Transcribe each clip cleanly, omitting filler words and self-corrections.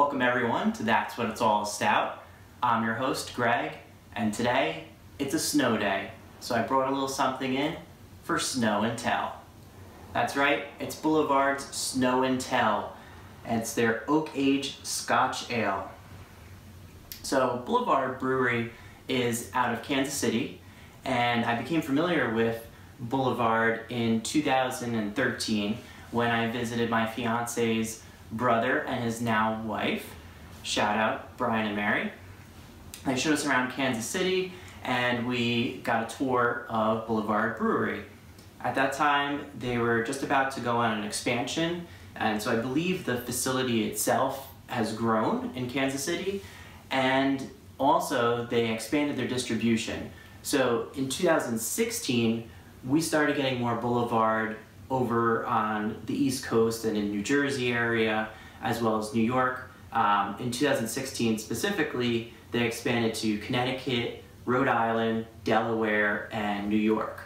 Welcome everyone to That's What It's All Stout. I'm your host, Greg, and today it's a snow day. So I brought a little something in for Snow and Tell. That's right, it's Boulevard's Snow and Tell, and it's their oak-aged Scotch Ale. So Boulevard Brewery is out of Kansas City, and I became familiar with Boulevard in 2013 when I visited my fiance's brother and his now wife. Shout out Brian and Mary. They showed us around Kansas City and we got a tour of Boulevard Brewery. At that time they were just about to go on an expansion, and so I believe the facility itself has grown in Kansas City, and also they expanded their distribution. So in 2016 we started getting more Boulevard over on the East Coast and in New Jersey area, as well as New York. In 2016 specifically, they expanded to Connecticut, Rhode Island, Delaware, and New York.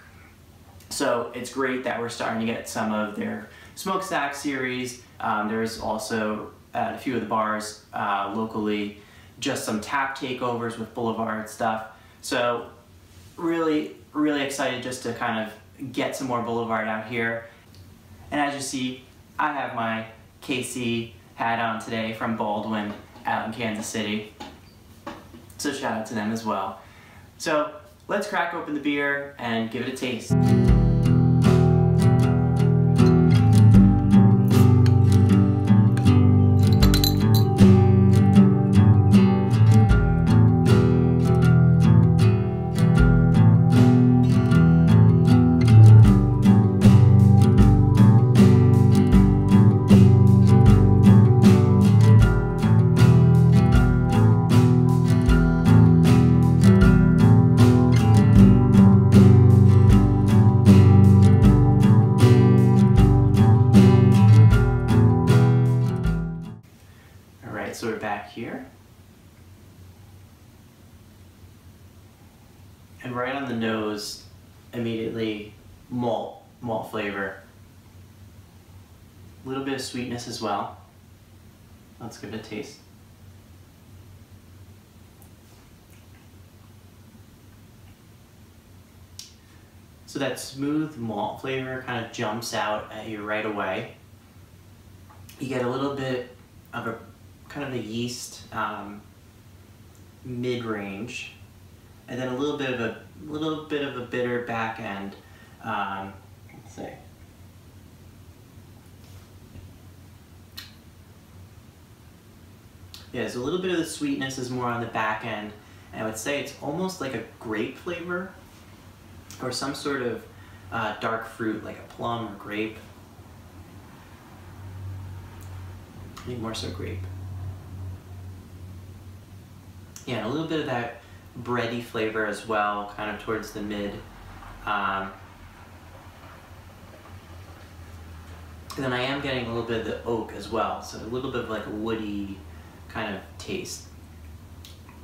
So it's great that we're starting to get some of their smokestack series. There's also at a few of the bars locally, just some tap takeovers with Boulevard stuff. So really excited just to kind of get some more Boulevard out here. And as you see, I have my KC hat on today from Baldwin out in Kansas City. So shout out to them as well. So let's crack open the beer and give it a taste. So we're back here, and right on the nose, immediately malt flavor. A little bit of sweetness as well. Let's give it a taste. So that smooth malt flavor kind of jumps out at you right away. You get a little bit of a kind of a yeast mid-range, and then a little bit of a bitter back end. Let's see. Yeah, so a little bit of the sweetness is more on the back end, and I would say it's almost like a grape flavor, or some sort of dark fruit like a plum or grape. I think more so grape. Yeah, a little bit of that bready flavor as well, kind of towards the mid. And then I am getting a little bit of the oak as well, so a little bit of like a woody kind of taste.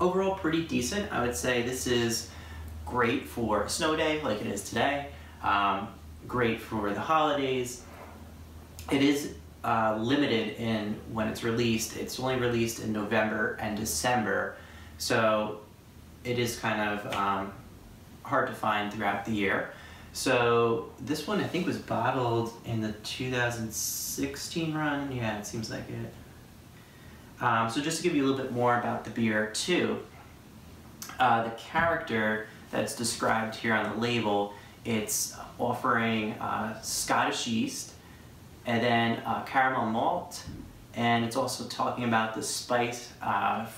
Overall, pretty decent. I would say this is great for a snow day like it is today. Great for the holidays. It is limited in when it's released. It's only released in November and December. So it is kind of hard to find throughout the year. So this one I think was bottled in the 2016 run. Yeah, it seems like it. So just to give you a little bit more about the beer too, the character that's described here on the label, it's offering Scottish yeast and then caramel malt, and it's also talking about the spice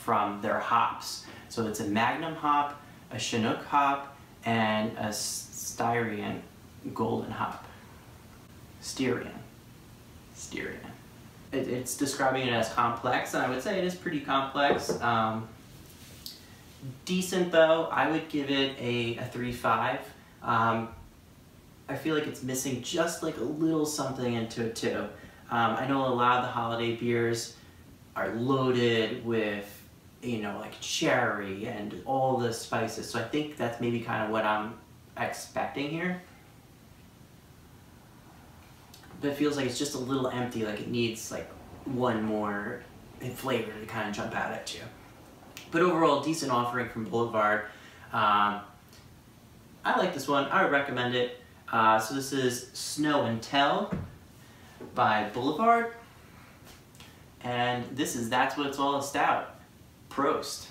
from their hops. So it's a Magnum hop, a Chinook hop, and a Styrian golden hop. Styrian. It's describing it as complex, and I would say it is pretty complex. Decent though, I would give it a 3.5. I feel like it's missing just like a little something into it too. I know a lot of the holiday beers are loaded with, you know, like cherry and all the spices, so I think that's maybe kind of what I'm expecting here. But it feels like it's just a little empty, like it needs like one more flavor to kind of jump out at you. But overall, decent offering from Boulevard. I like this one. I would recommend it. So this is Snow and Tell by Boulevard. And this is That's What It's All Stout. Prost.